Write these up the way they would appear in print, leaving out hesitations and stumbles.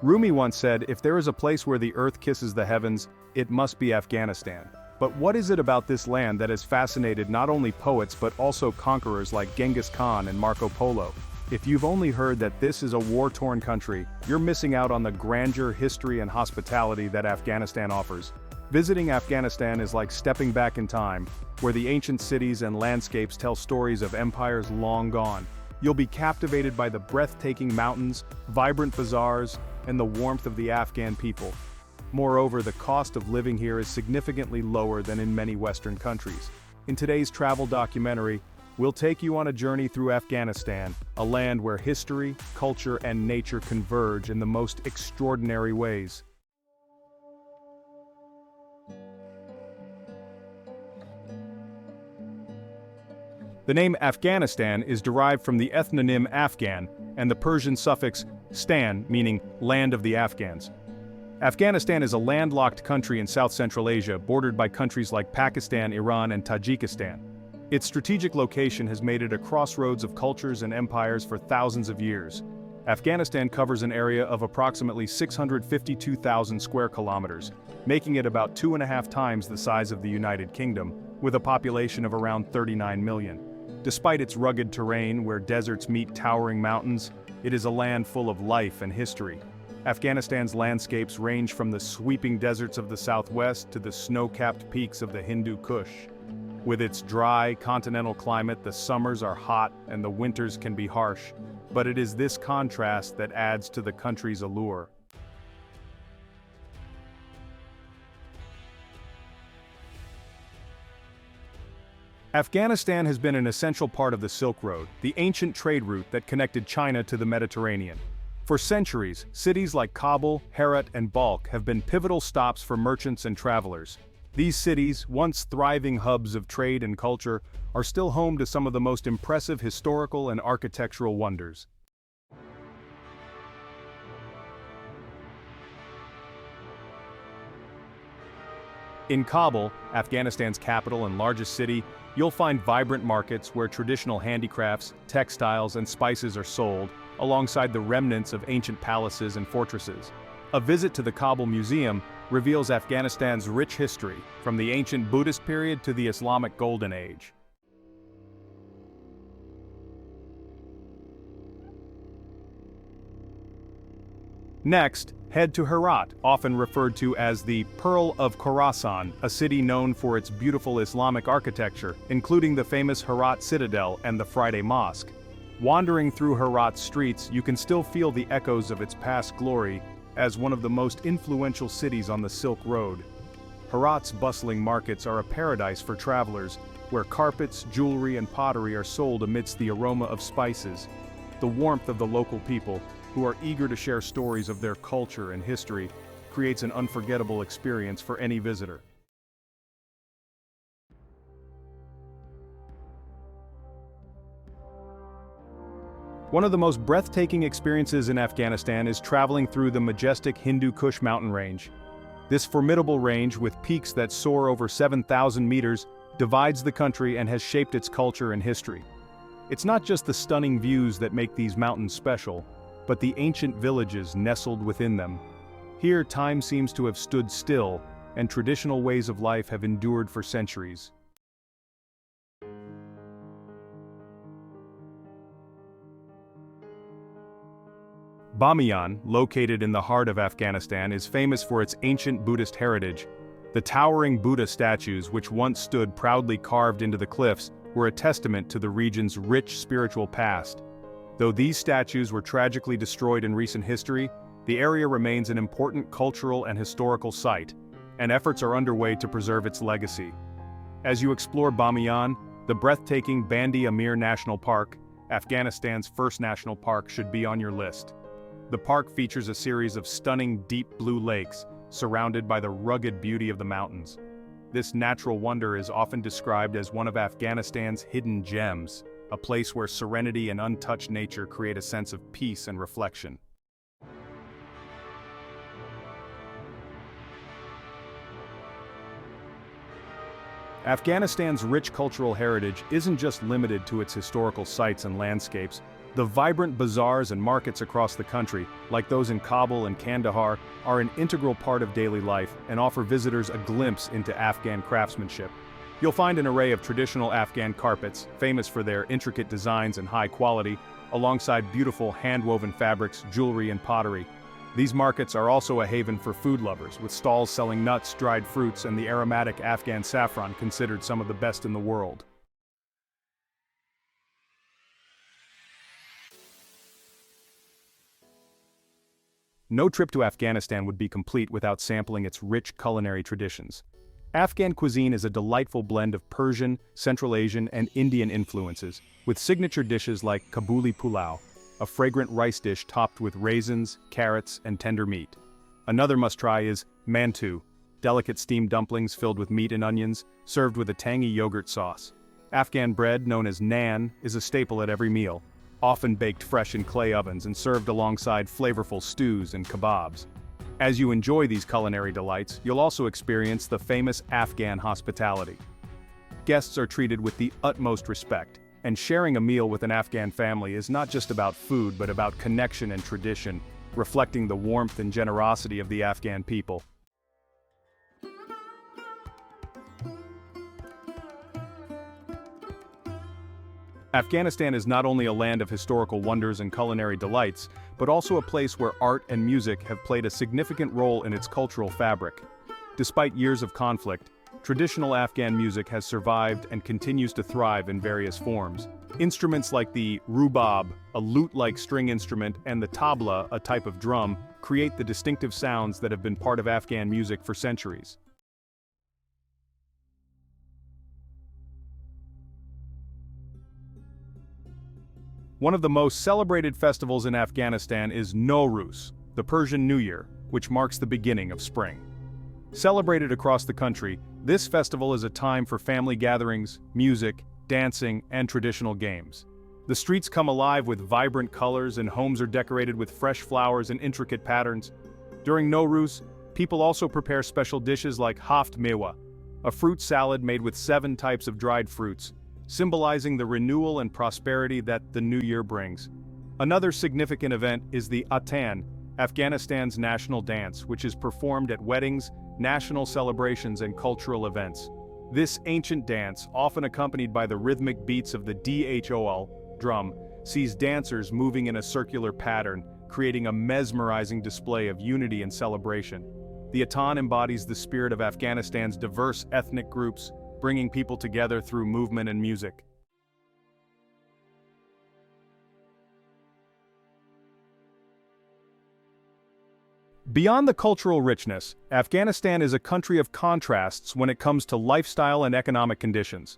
Rumi once said, "If there is a place where the earth kisses the heavens, it must be Afghanistan." But what is it about this land that has fascinated not only poets but also conquerors like Genghis Khan and Marco Polo? If you've only heard that this is a war-torn country, you're missing out on the grandeur, history, and hospitality that Afghanistan offers. Visiting Afghanistan is like stepping back in time, where the ancient cities and landscapes tell stories of empires long gone. You'll be captivated by the breathtaking mountains, vibrant bazaars, and the warmth of the Afghan people. Moreover, the cost of living here is significantly lower than in many Western countries. In today's travel documentary, we'll take you on a journey through Afghanistan, a land where history, culture, and nature converge in the most extraordinary ways. The name Afghanistan is derived from the ethnonym Afghan and the Persian suffix stan, meaning land of the Afghans. Afghanistan is a landlocked country in South-Central Asia, bordered by countries like Pakistan, Iran, and Tajikistan. Its strategic location has made it a crossroads of cultures and empires for thousands of years. Afghanistan covers an area of approximately 652,000 square kilometers, making it about 2.5 times the size of the United Kingdom, with a population of around 39 million. Despite its rugged terrain, where deserts meet towering mountains, it is a land full of life and history. Afghanistan's landscapes range from the sweeping deserts of the southwest to the snow-capped peaks of the Hindu Kush. With its dry, continental climate, the summers are hot and the winters can be harsh, but it is this contrast that adds to the country's allure. Afghanistan has been an essential part of the Silk Road, the ancient trade route that connected China to the Mediterranean. For centuries, cities like Kabul, Herat, and Balkh have been pivotal stops for merchants and travelers. These cities, once thriving hubs of trade and culture, are still home to some of the most impressive historical and architectural wonders. In Kabul, Afghanistan's capital and largest city, you'll find vibrant markets where traditional handicrafts, textiles, and spices are sold, alongside the remnants of ancient palaces and fortresses. A visit to the Kabul Museum reveals Afghanistan's rich history, from the ancient Buddhist period to the Islamic Golden Age. Next, head to Herat, often referred to as the Pearl of Khorasan, a city known for its beautiful Islamic architecture, including the famous Herat Citadel and the Friday Mosque. Wandering through Herat's streets, you can still feel the echoes of its past glory as one of the most influential cities on the Silk Road. Herat's bustling markets are a paradise for travelers, where carpets, jewelry, and pottery are sold amidst the aroma of spices. The warmth of the local people, who are eager to share stories of their culture and history, creates an unforgettable experience for any visitor. One of the most breathtaking experiences in Afghanistan is traveling through the majestic Hindu Kush mountain range. This formidable range, with peaks that soar over 7,000 meters, divides the country and has shaped its culture and history. It's not just the stunning views that make these mountains special, but the ancient villages nestled within them. Here, time seems to have stood still, and traditional ways of life have endured for centuries. Bamiyan, located in the heart of Afghanistan, is famous for its ancient Buddhist heritage. The towering Buddha statues, which once stood proudly carved into the cliffs, were a testament to the region's rich spiritual past. Though these statues were tragically destroyed in recent history, the area remains an important cultural and historical site, and efforts are underway to preserve its legacy. As you explore Bamiyan, the breathtaking Band-e Amir National Park, Afghanistan's first national park, should be on your list. The park features a series of stunning deep blue lakes, surrounded by the rugged beauty of the mountains. This natural wonder is often described as one of Afghanistan's hidden gems, a place where serenity and untouched nature create a sense of peace and reflection. Afghanistan's rich cultural heritage isn't just limited to its historical sites and landscapes. The vibrant bazaars and markets across the country, like those in Kabul and Kandahar, are an integral part of daily life and offer visitors a glimpse into Afghan craftsmanship. You'll find an array of traditional Afghan carpets, famous for their intricate designs and high quality, alongside beautiful hand-woven fabrics, jewelry, and pottery. These markets are also a haven for food lovers, with stalls selling nuts, dried fruits, and the aromatic Afghan saffron considered some of the best in the world. No trip to Afghanistan would be complete without sampling its rich culinary traditions. Afghan cuisine is a delightful blend of Persian, Central Asian, and Indian influences, with signature dishes like Kabuli pulao, a fragrant rice dish topped with raisins, carrots, and tender meat. Another must-try is mantu, delicate steamed dumplings filled with meat and onions, served with a tangy yogurt sauce. Afghan bread, known as naan, is a staple at every meal, often baked fresh in clay ovens and served alongside flavorful stews and kebabs. As you enjoy these culinary delights, you'll also experience the famous Afghan hospitality. Guests are treated with the utmost respect, and sharing a meal with an Afghan family is not just about food but about connection and tradition, reflecting the warmth and generosity of the Afghan people. Afghanistan is not only a land of historical wonders and culinary delights, but also a place where art and music have played a significant role in its cultural fabric. Despite years of conflict, traditional Afghan music has survived and continues to thrive in various forms. Instruments like the rubab, a lute-like string instrument, and the tabla, a type of drum, create the distinctive sounds that have been part of Afghan music for centuries. One of the most celebrated festivals in Afghanistan is Nowruz, the Persian New Year, which marks the beginning of spring. Celebrated across the country, this festival is a time for family gatherings, music, dancing, and traditional games. The streets come alive with vibrant colors and homes are decorated with fresh flowers and intricate patterns. During Nowruz, people also prepare special dishes like haft mewa, a fruit salad made with 7 types of dried fruits, symbolizing the renewal and prosperity that the new year brings. Another significant event is the Atan, Afghanistan's national dance, which is performed at weddings, national celebrations, and cultural events. This ancient dance, often accompanied by the rhythmic beats of the dhol drum, sees dancers moving in a circular pattern, creating a mesmerizing display of unity and celebration. The Atan embodies the spirit of Afghanistan's diverse ethnic groups, bringing people together through movement and music. Beyond the cultural richness, Afghanistan is a country of contrasts when it comes to lifestyle and economic conditions.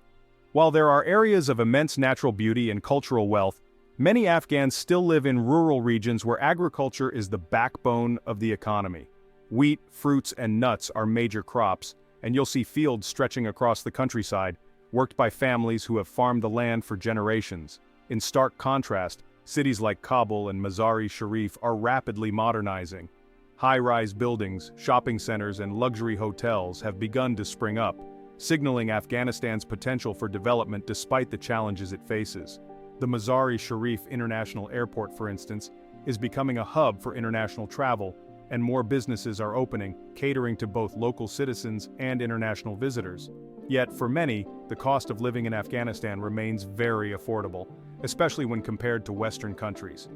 While there are areas of immense natural beauty and cultural wealth, many Afghans still live in rural regions where agriculture is the backbone of the economy. Wheat, fruits, and nuts are major crops, and you'll see fields stretching across the countryside, worked by families who have farmed the land for generations. In stark contrast, cities like Kabul and Mazar-e-Sharif are rapidly modernizing. High-rise buildings, shopping centers, and luxury hotels have begun to spring up, signaling Afghanistan's potential for development despite the challenges it faces. The Mazar-e-Sharif International Airport, for instance, is becoming a hub for international travel, and more businesses are opening, catering to both local citizens and international visitors. Yet, for many, the cost of living in Afghanistan remains very affordable, especially when compared to Western countries.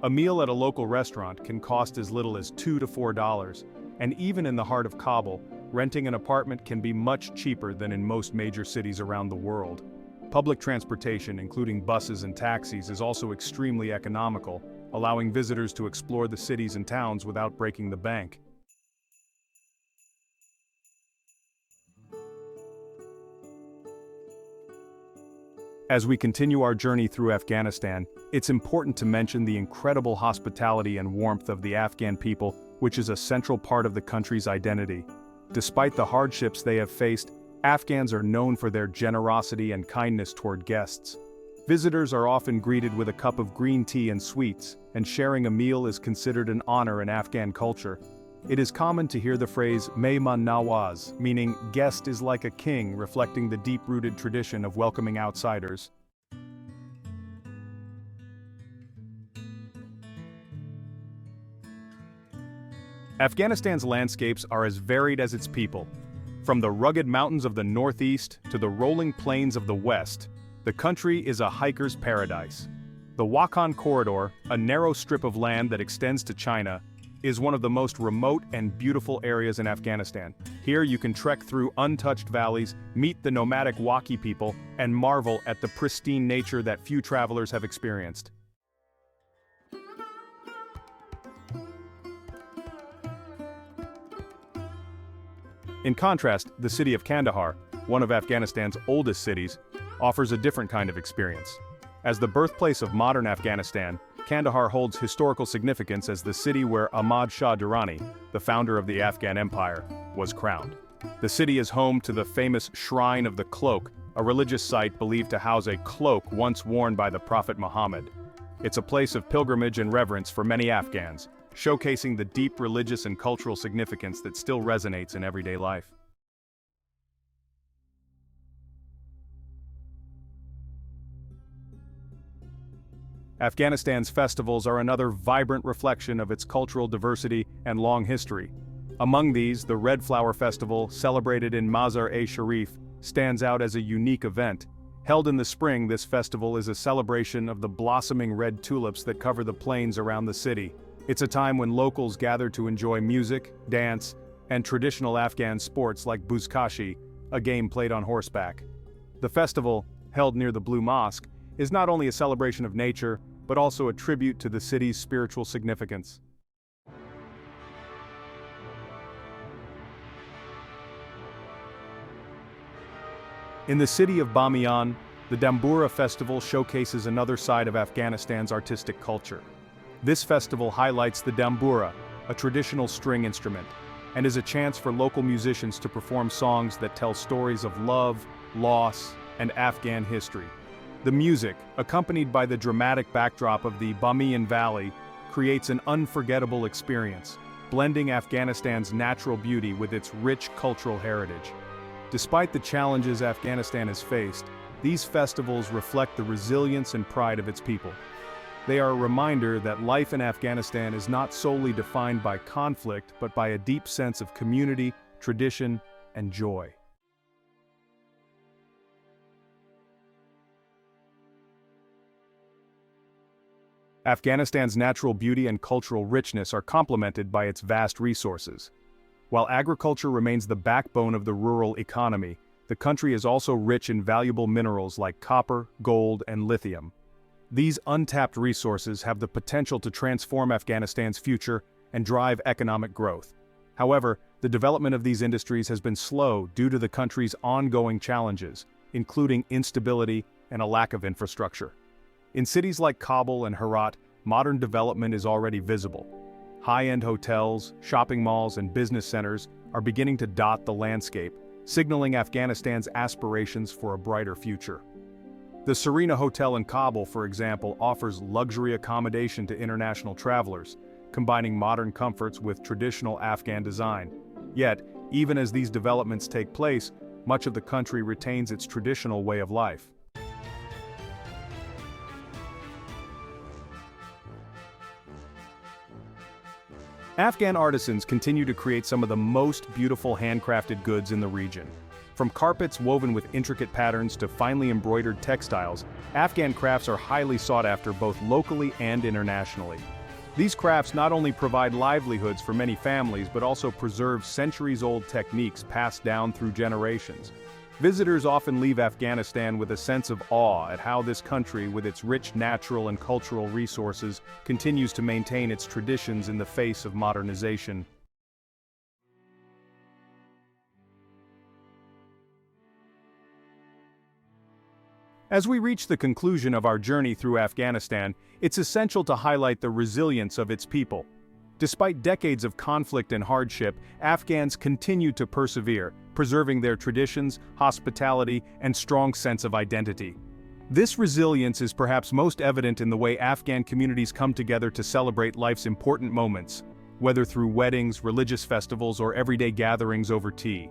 A meal at a local restaurant can cost as little as $2 to $4, and even in the heart of Kabul, renting an apartment can be much cheaper than in most major cities around the world. Public transportation, including buses and taxis, is also extremely economical, allowing visitors to explore the cities and towns without breaking the bank. As we continue our journey through Afghanistan, it's important to mention the incredible hospitality and warmth of the Afghan people, which is a central part of the country's identity. Despite the hardships they have faced, Afghans are known for their generosity and kindness toward guests. Visitors are often greeted with a cup of green tea and sweets, and sharing a meal is considered an honor in Afghan culture. It is common to hear the phrase "Mehman Nawaz," meaning guest is like a king, reflecting the deep-rooted tradition of welcoming outsiders. Afghanistan's landscapes are as varied as its people. From the rugged mountains of the northeast to the rolling plains of the west, the country is a hiker's paradise. The Wakhan Corridor, a narrow strip of land that extends to China, is one of the most remote and beautiful areas in Afghanistan. Here you can trek through untouched valleys, meet the nomadic Wakhi people, and marvel at the pristine nature that few travelers have experienced. In contrast, the city of Kandahar, one of Afghanistan's oldest cities, offers a different kind of experience. As the birthplace of modern Afghanistan, Kandahar holds historical significance as the city where Ahmad Shah Durrani, the founder of the Afghan Empire, was crowned. The city is home to the famous Shrine of the Cloak, a religious site believed to house a cloak once worn by the Prophet Muhammad. It's a place of pilgrimage and reverence for many Afghans, showcasing the deep religious and cultural significance that still resonates in everyday life. Afghanistan's festivals are another vibrant reflection of its cultural diversity and long history. Among these, the Red Flower Festival, celebrated in Mazar-e-Sharif, stands out as a unique event. Held in the spring, this festival is a celebration of the blossoming red tulips that cover the plains around the city. It's a time when locals gather to enjoy music, dance, and traditional Afghan sports like buzkashi, a game played on horseback. The festival, held near the Blue Mosque, is not only a celebration of nature, but also a tribute to the city's spiritual significance. In the city of Bamiyan, the Dambura Festival showcases another side of Afghanistan's artistic culture. This festival highlights the dambura, a traditional string instrument, and is a chance for local musicians to perform songs that tell stories of love, loss, and Afghan history. The music, accompanied by the dramatic backdrop of the Bamiyan Valley, creates an unforgettable experience, blending Afghanistan's natural beauty with its rich cultural heritage. Despite the challenges Afghanistan has faced, these festivals reflect the resilience and pride of its people. They are a reminder that life in Afghanistan is not solely defined by conflict, but by a deep sense of community, tradition, and joy. Afghanistan's natural beauty and cultural richness are complemented by its vast resources. While agriculture remains the backbone of the rural economy, the country is also rich in valuable minerals like copper, gold, and lithium. These untapped resources have the potential to transform Afghanistan's future and drive economic growth. However, the development of these industries has been slow due to the country's ongoing challenges, including instability and a lack of infrastructure. In cities like Kabul and Herat, modern development is already visible. High-end hotels, shopping malls, and business centers are beginning to dot the landscape, signaling Afghanistan's aspirations for a brighter future. The Serena Hotel in Kabul, for example, offers luxury accommodation to international travelers, combining modern comforts with traditional Afghan design. Yet, even as these developments take place, much of the country retains its traditional way of life. Afghan artisans continue to create some of the most beautiful handcrafted goods in the region. From carpets woven with intricate patterns to finely embroidered textiles, Afghan crafts are highly sought after both locally and internationally. These crafts not only provide livelihoods for many families but also preserve centuries-old techniques passed down through generations. Visitors often leave Afghanistan with a sense of awe at how this country, with its rich natural and cultural resources, continues to maintain its traditions in the face of modernization. As we reach the conclusion of our journey through Afghanistan, it's essential to highlight the resilience of its people. Despite decades of conflict and hardship, Afghans continue to persevere, preserving their traditions, hospitality, and strong sense of identity. This resilience is perhaps most evident in the way Afghan communities come together to celebrate life's important moments. whether through weddings, religious festivals, or everyday gatherings over tea.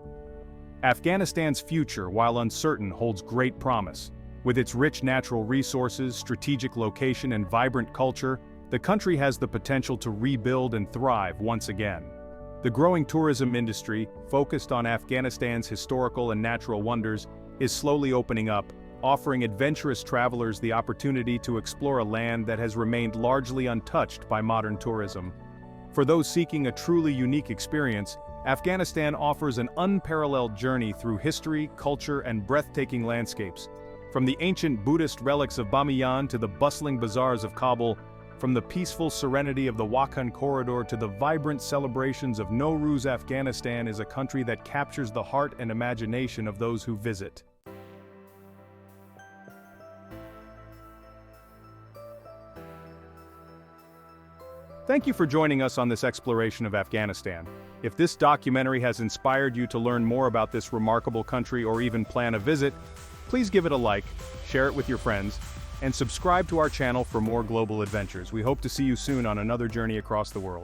Afghanistan's future, while uncertain, holds great promise. With its rich natural resources, strategic location, and vibrant culture, the country has the potential to rebuild and thrive once again. The growing tourism industry, focused on Afghanistan's historical and natural wonders, is slowly opening up, offering adventurous travelers the opportunity to explore a land that has remained largely untouched by modern tourism. For those seeking a truly unique experience, Afghanistan offers an unparalleled journey through history, culture, and breathtaking landscapes. From the ancient Buddhist relics of Bamiyan to the bustling bazaars of Kabul, from the peaceful serenity of the Wakhan corridor to the vibrant celebrations of Nowruz, Afghanistan is a country that captures the heart and imagination of those who visit. Thank you for joining us on this exploration of Afghanistan. If this documentary has inspired you to learn more about this remarkable country or even plan a visit, please give it a like, share it with your friends, and subscribe to our channel for more global adventures. We hope to see you soon on another journey across the world.